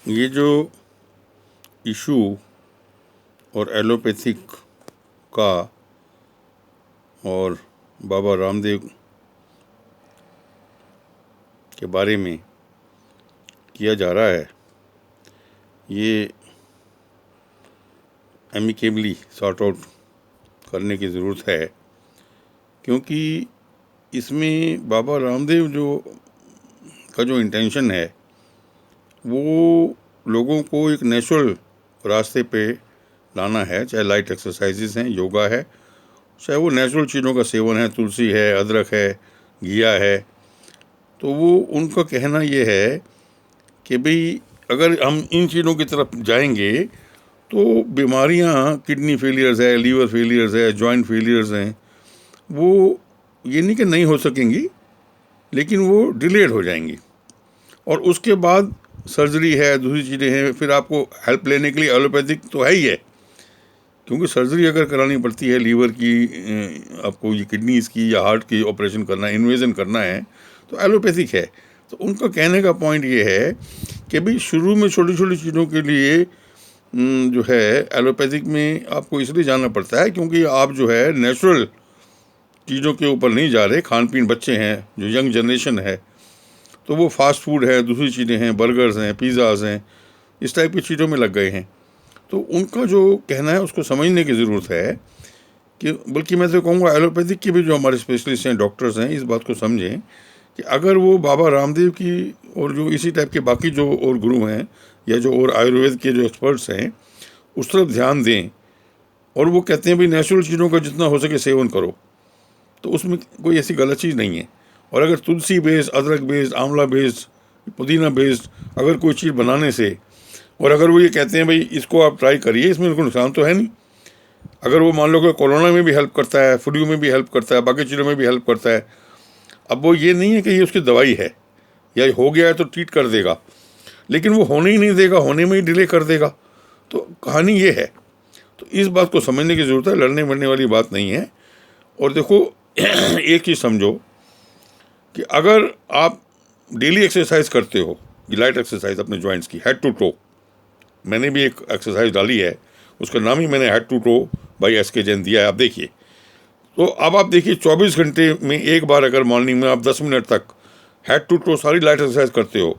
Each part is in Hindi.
ये जो इशू और एलोपैथिक का और बाबा रामदेव के बारे में किया जा रहा है, ये एमिकेबली सॉर्ट आउट करने की ज़रूरत है, क्योंकि इसमें बाबा रामदेव का जो इंटेंशन है वो लोगों को एक नेचुरल रास्ते पे लाना है। चाहे लाइट एक्सरसाइजेस हैं, योगा है, चाहे वो नेचुरल चीज़ों का सेवन है, तुलसी है, अदरक है, घिया है। तो वो उनका कहना ये है कि भाई अगर हम इन चीज़ों की तरफ जाएंगे तो बीमारियां, किडनी फेलियर्स है, लीवर फेलियर्स है, जॉइंट फेलियर्स हैं, वो ये नहीं कि नहीं हो सकेंगी, लेकिन वो डिलेड हो जाएंगी। और उसके बाद सर्जरी है, दूसरी चीज़ें हैं, फिर आपको हेल्प लेने के लिए एलोपैथिक तो है ही है, क्योंकि सर्जरी अगर करानी पड़ती है लीवर की, आपको ये किडनीज़ की या हार्ट की ऑपरेशन करना है, इन्वेजन करना है, तो एलोपैथिक है। तो उनका कहने का पॉइंट ये है कि भाई शुरू में छोटी छोटी चीज़ों के लिए जो है एलोपैथिक में आपको इसलिए जाना पड़ता है क्योंकि आप जो है नेचुरल चीज़ों के ऊपर नहीं जा रहे। खान पीन, बच्चे हैं जो यंग जनरेशन है तो वो फास्ट फूड है, दूसरी चीज़ें हैं, बर्गर्स हैं, पिज़्ज़ाज़ हैं, इस टाइप की चीज़ों में लग गए हैं। तो उनका जो कहना है उसको समझने की ज़रूरत है कि, बल्कि मैं तो कहूँगा एलोपैथिक के भी जो हमारे स्पेशलिस्ट हैं, डॉक्टर्स हैं, इस बात को समझें कि अगर वो बाबा रामदेव की और जो इसी टाइप के बाकी जो और गुरु हैं या जो और आयुर्वेद के जो एक्सपर्ट्स हैं उस तरफ ध्यान दें। और वो कहते हैं भाई नेचुरल चीज़ों का जितना हो सके सेवन करो, तो उसमें कोई ऐसी गलत चीज़ नहीं है। और अगर तुलसी बेस्ड, अदरक बेस्ड, आंवला बेस्ड, पुदीना बेस्ड अगर कोई चीज़ बनाने से, और अगर वो ये कहते हैं भाई इसको आप ट्राई करिए, इसमें कोई नुकसान तो है नहीं। अगर वो मान लो कि कोरोना में भी हेल्प करता है, फ्लू में भी हेल्प करता है, बाकी चीज़ों में भी हेल्प करता है, अब वो ये नहीं है कि ये उसकी दवाई है या हो गया है तो ट्रीट कर देगा, लेकिन वो होने ही नहीं देगा, होने में ही डिले कर देगा। तो कहानी ये है। तो इस बात को समझने की ज़रूरत है, लड़ने मरने वाली बात नहीं है। और देखो एक चीज़ समझो कि अगर आप डेली एक्सरसाइज करते हो, लाइट एक्सरसाइज अपने जॉइंट्स की, हेड टू टो, मैंने भी एक एक्सरसाइज डाली है, उसका नाम ही मैंने head to toe by S K. Jain दिया है। आप देखिए, तो अब आप देखिए 24 घंटे में एक बार अगर मॉर्निंग में आप 10 मिनट तक हेड टू टो सारी लाइट एक्सरसाइज करते हो,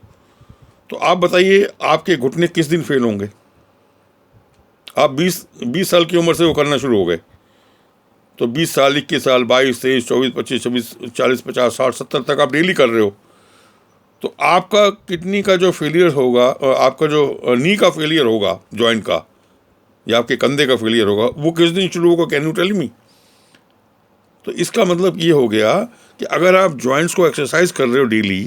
तो आप बताइए आपके घुटने किस दिन फेल होंगे। आप 20 साल की उम्र से वो करना शुरू हो गए, तो 20 साल, 21 साल, 22, 23, 24, 25, 26, 40, 50, 60, 70 तक आप डेली कर रहे हो, तो आपका किडनी का जो फेलियर होगा, आपका जो नी का फेलियर होगा, जॉइंट का, या आपके कंधे का फेलियर होगा, वो किस दिन शुरू होगा? Can you tell me? तो इसका मतलब ये हो गया कि अगर आप जॉइंट्स को एक्सरसाइज कर रहे हो डेली,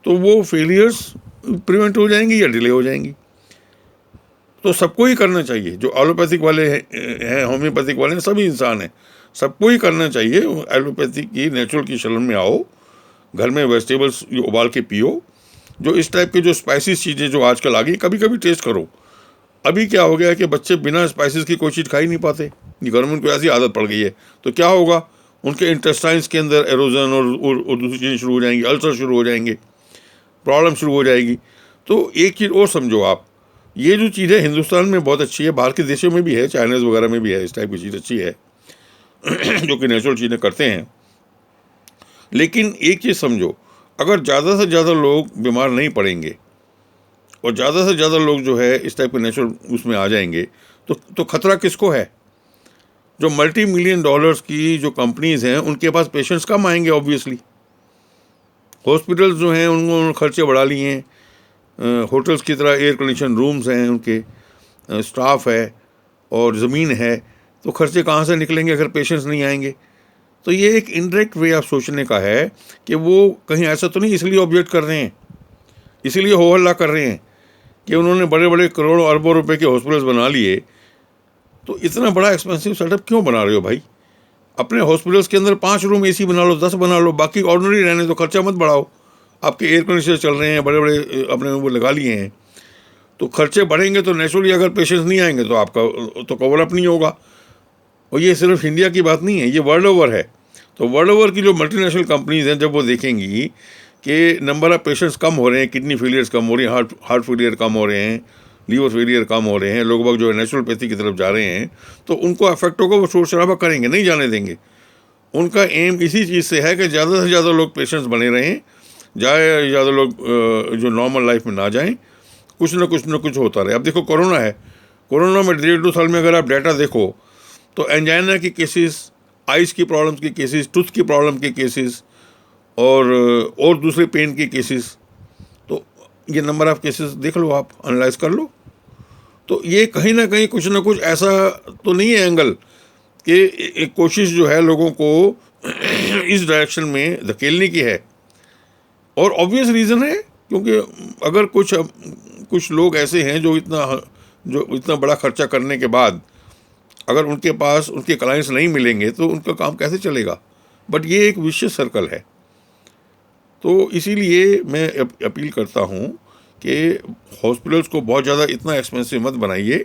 तो वो फेलियर्स प्रिवेंट हो जाएंगी या डिले हो जाएंगी। तो सबको ही करना चाहिए, जो एलोपैथिक वाले हैं, होम्योपैथिक वाले हैं, सभी इंसान हैं, सबको ही करना चाहिए। एलोपैथिक की, नेचुरल की शरण में आओ, घर में वेजिटेबल्स उबाल के पियो, जो इस टाइप के जो स्पाइसेस चीज़ें जो आजकल आ गई, कभी कभी टेस्ट करो। अभी क्या हो गया है कि बच्चे बिना स्पाइसेस की कोई चीज़ खा ही नहीं पाते, गवर्नमेंट को ऐसी आदत पड़ गई है। तो क्या होगा, उनके इंटेस्टाइन्स के अंदर एरोजन और दूसरी चीज़ें शुरू हो जाएंगी, अल्सर शुरू हो जाएंगे, प्रॉब्लम शुरू हो जाएगी। तो एक चीज़ और समझो आप, ये जो चीज़ है हिंदुस्तान में बहुत अच्छी है, बाहर के देशों में भी है, चाइनीज़ वगैरह में भी है, इस टाइप की चीज़ अच्छी है जो कि नेचुरल चीज़ें करते हैं। लेकिन एक चीज़ समझो, अगर ज़्यादा से ज़्यादा लोग बीमार नहीं पड़ेंगे और ज़्यादा से ज़्यादा लोग जो है इस टाइप के नेचुरल उसमें आ जाएंगे, तो खतरा किसको है? जो मल्टी मिलियन डॉलर्स की जो कंपनीज़ हैं उनके पास पेशेंट्स कम आएंगे ऑब्वियसली। हॉस्पिटल्स जो हैं उनको खर्चे बढ़ा लिए हैं, होटल्स की तरह एयर कंडीशन रूम्स हैं, उनके स्टाफ है और ज़मीन है, तो खर्चे कहाँ से निकलेंगे अगर पेशेंट्स नहीं आएंगे? तो ये एक इनडायरेक्ट वे आप सोचने का है कि वो कहीं ऐसा तो नहीं इसलिए ऑब्जेक्ट कर रहे हैं, इसीलिए हो हल्ला कर रहे हैं कि उन्होंने बड़े बड़े करोड़ों अरबों रुपए के हॉस्पिटल्स बना लिए, तो इतना बड़ा एक्सपेंसिव सेटअप क्यों बना रहे हो भाई? अपने हॉस्पिटल्स के अंदर 5 रूम एसी बना लो, 10 बना लो, बाकी ऑर्डिनरी रहने दो, खर्चा मत बढ़ाओ। आपके एयर कंडीशनर चल रहे हैं, बड़े बड़े अपने वो लगा लिए हैं, तो खर्चे बढ़ेंगे तो नेचुरली अगर पेशेंट्स नहीं आएंगे तो आपका तो कवर अप नहीं होगा। और ये सिर्फ इंडिया की बात नहीं है, ये वर्ल्ड ओवर है। तो वर्ल्ड ओवर की जो मल्टीनेशनल कंपनीज़ हैं, जब वो देखेंगी कि नंबर ऑफ़ पेशेंट्स कम हो रहे हैं, किडनी फेलियर्स कम हो रही हैं, हार्ट फेलियर कम हो रहे हैं, लीवर फेलियर कम हो रहे हैं, लोग बाग जो है नेचुरोपैथी की तरफ जा रहे हैं, तो उनको अफेक्ट होगा, वो शोर शराबा करेंगे, नहीं जाने देंगे। उनका एम इसी चीज़ से है कि ज़्यादा से ज़्यादा लोग पेशेंट्स बने रहें, ज़्यादा लोग जो नॉर्मल लाइफ में ना जाएं, कुछ ना कुछ होता रहे। अब देखो कोरोना है, कोरोना में 1.5-2 साल में अगर आप डाटा देखो तो एंजाइना के केसेस, आइज़ की प्रॉब्लम्स के केसेस, टूथ की प्रॉब्लम के केसेस और दूसरे पेन के केसेस, तो ये नंबर ऑफ़ केसेस देख लो, आप एनालाइज कर लो। तो ये कहीं ना कहीं कुछ ना कुछ ऐसा तो नहीं है एंगल कि एक कोशिश जो है लोगों को इस डायरेक्शन में धकेलने की है। और ऑब्वियस रीज़न है, क्योंकि अगर कुछ लोग ऐसे हैं जो इतना बड़ा खर्चा करने के बाद अगर उनके पास उनके क्लाइंट्स नहीं मिलेंगे तो उनका काम कैसे चलेगा। बट ये एक विशियस सर्कल है। तो इसीलिए मैं अपील करता हूँ कि हॉस्पिटल्स को बहुत ज़्यादा इतना एक्सपेंसिव मत बनाइए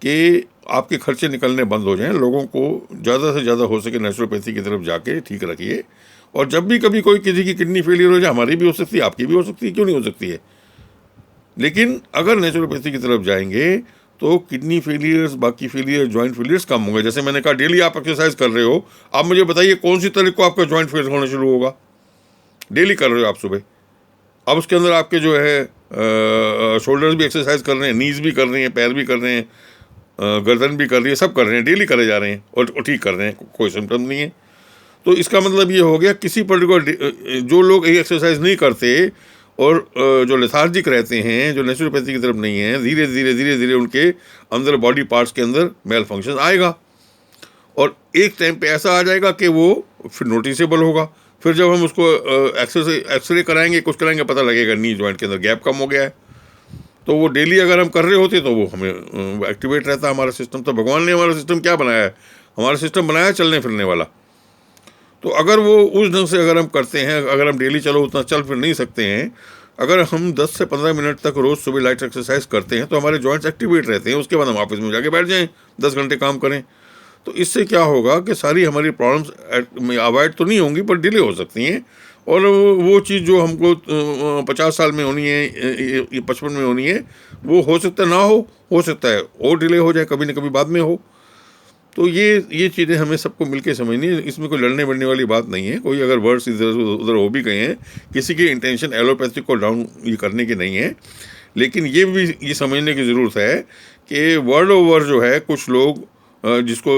कि आपके खर्चे निकलने बंद हो जाएं। लोगों को ज़्यादा से ज़्यादा हो सके नेचुरोपैथी की तरफ जाके ठीक रखिए। और जब भी कभी कोई किसी की किडनी फेलियर हो जाए, हमारी भी हो सकती है, आपकी भी हो सकती है, क्यों नहीं हो सकती है। लेकिन अगर नेचुरोपैथी की तरफ जाएंगे तो किडनी फेलियर्स, बाकी फेलियर, जॉइंट फेलियर्स कम होंगे। जैसे मैंने कहा, डेली आप एक्सरसाइज कर रहे हो, आप मुझे बताइए कौन सी तारीख को आपका जॉइंट फेलियर होना शुरू होगा। डेली कर रहे हो आप सुबह, अब उसके अंदर आपके जो है शोल्डर्स भी एक्सरसाइज कर रहे हैं, नीज भी कर रहे हैं, पैर भी कर रहे हैं, गर्दन भी कर रही है, सब कर रहे हैं, डेली करे जा रहे हैं और ठीक कर रहे हैं, कोई सिम्टम नहीं है। तो इसका मतलब ये हो गया, किसी पर्टिकुलर जो लोग ये एक्सरसाइज नहीं करते और जो लेथार्जिक रहते हैं, जो नेचुरोपैथी की तरफ नहीं है, धीरे धीरे उनके अंदर बॉडी पार्ट्स के अंदर मेल फंक्शन आएगा और एक टाइम पे ऐसा आ जाएगा कि वो फिर नोटिसेबल होगा। फिर जब हम उसको एक्सरे कराएंगे, कुछ कराएंगे, पता लगेगा नी जॉइंट के अंदर गैप कम हो गया है। तो वो डेली अगर हम कर रहे होते तो वो हमें एक्टिवेट रहता हमारा सिस्टम। तो भगवान ने हमारा सिस्टम क्या बनाया है, हमारा सिस्टम बनाया चलने फिरने वाला। तो अगर वो उस ढंग से अगर हम करते हैं, अगर हम डेली चलो उतना चल फिर नहीं सकते हैं, अगर हम 10 से 15 मिनट तक रोज़ सुबह लाइट एक्सरसाइज करते हैं तो हमारे जॉइंट्स एक्टिवेट रहते हैं। उसके बाद हम ऑफिस में जाके बैठ जाएं, 10 घंटे काम करें। तो इससे क्या होगा कि सारी हमारी प्रॉब्लम्स अवॉइड तो नहीं होंगी पर डिले हो सकती हैं। और वो चीज़ जो हमको 50 साल में होनी है, 55 में होनी है, वो हो सकता है ना हो सकता है और डिले हो जाए, कभी ना कभी बाद में हो। तो ये चीज़ें हमें सबको मिलके समझनी है। इसमें कोई लड़ने बढ़ने वाली बात नहीं है। कोई अगर वर्ड्स इधर उधर हो भी गए हैं, किसी की इंटेंशन एलोपैथी को डाउन ये करने की नहीं है, लेकिन ये समझने की ज़रूरत है कि वर्ल्ड ओवर जो है कुछ लोग जिसको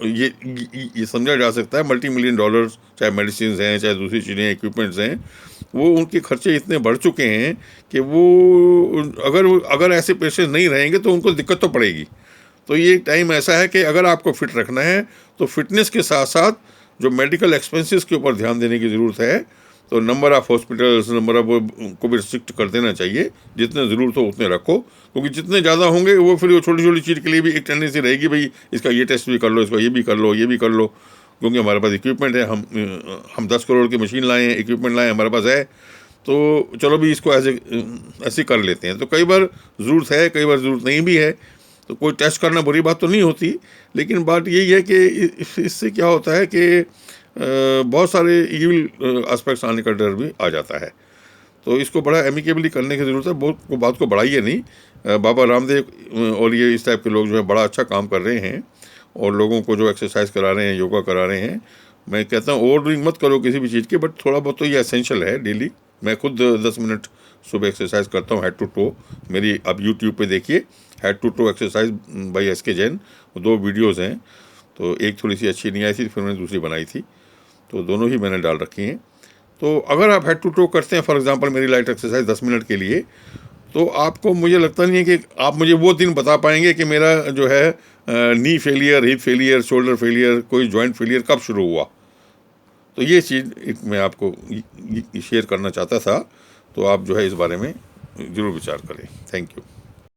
ये समझा जा सकता है $multi million, चाहे मेडिसिन हैं, चाहे दूसरी चीज़ें, इक्विपमेंट्स हैं, वो उनके खर्चे इतने बढ़ चुके हैं कि वो अगर ऐसे पेशेंट नहीं रहेंगे तो उनको दिक्कत तो पड़ेगी। तो ये टाइम ऐसा है कि अगर आपको फिट रखना है तो फिटनेस के साथ साथ जो मेडिकल एक्सपेंसेस के ऊपर ध्यान देने की ज़रूरत है। तो number of hospitals, number of को भी रिस्ट्रिक्ट कर देना चाहिए। जितने ज़रूरत हो उतने रखो, क्योंकि जितने ज़्यादा होंगे वो फिर वो छोटी छोटी चीज़ के लिए भी एक टेंडेंसी रहेगी, भाई इसका ये टेस्ट भी कर लो, इसका ये भी कर लो, ये भी कर लो, क्योंकि हमारे पास इक्विपमेंट है। हम 10 करोड़ की मशीन लाए हैं, इक्विपमेंट लाए, हमारे पास है, तो चलो भी इसको ऐसे कर लेते हैं। तो कई बार ज़रूरत है, कई बार ज़रूरत नहीं भी है। तो कोई टेस्ट करना बुरी बात तो नहीं होती, लेकिन बात यही है कि इससे क्या होता है कि बहुत सारे इविल एस्पेक्ट्स आने का डर भी आ जाता है। तो इसको बड़ा एमिकेबली करने की ज़रूरत है। बात को बढ़ाइए नहीं। बाबा रामदेव और ये इस टाइप के लोग जो है बड़ा अच्छा काम कर रहे हैं और लोगों को जो एक्सरसाइज करा रहे हैं, योगा करा रहे हैं। मैं कहता हूँ ओवर डूइंग मत करो किसी भी चीज़ की, बट थोड़ा बहुत तो ये एसेंशियल है डेली। मैं खुद 10 मिनट सुबह एक्सरसाइज करता हूँ, हेड टू टो। मेरी आप यूट्यूब पे देखिए, head to toe exercise by SK Jain, 2 videos हैं। तो एक थोड़ी सी अच्छी नहीं आई थी, फिर मैंने दूसरी बनाई थी, तो दोनों ही मैंने डाल रखी हैं। तो अगर आप हेड टू टो करते हैं, फॉर एग्जांपल मेरी लाइट एक्सरसाइज 10 मिनट के लिए, तो आपको, मुझे लगता नहीं है कि आप मुझे वो दिन बता पाएंगे कि मेरा जो है knee failure, hip failure, shoulder failure, कोई जॉइंट फेलियर कब शुरू हुआ। तो ये चीज़ मैं आपको शेयर करना चाहता था। तो आप जो है इस बारे में ज़रूर विचार करें। Thank you.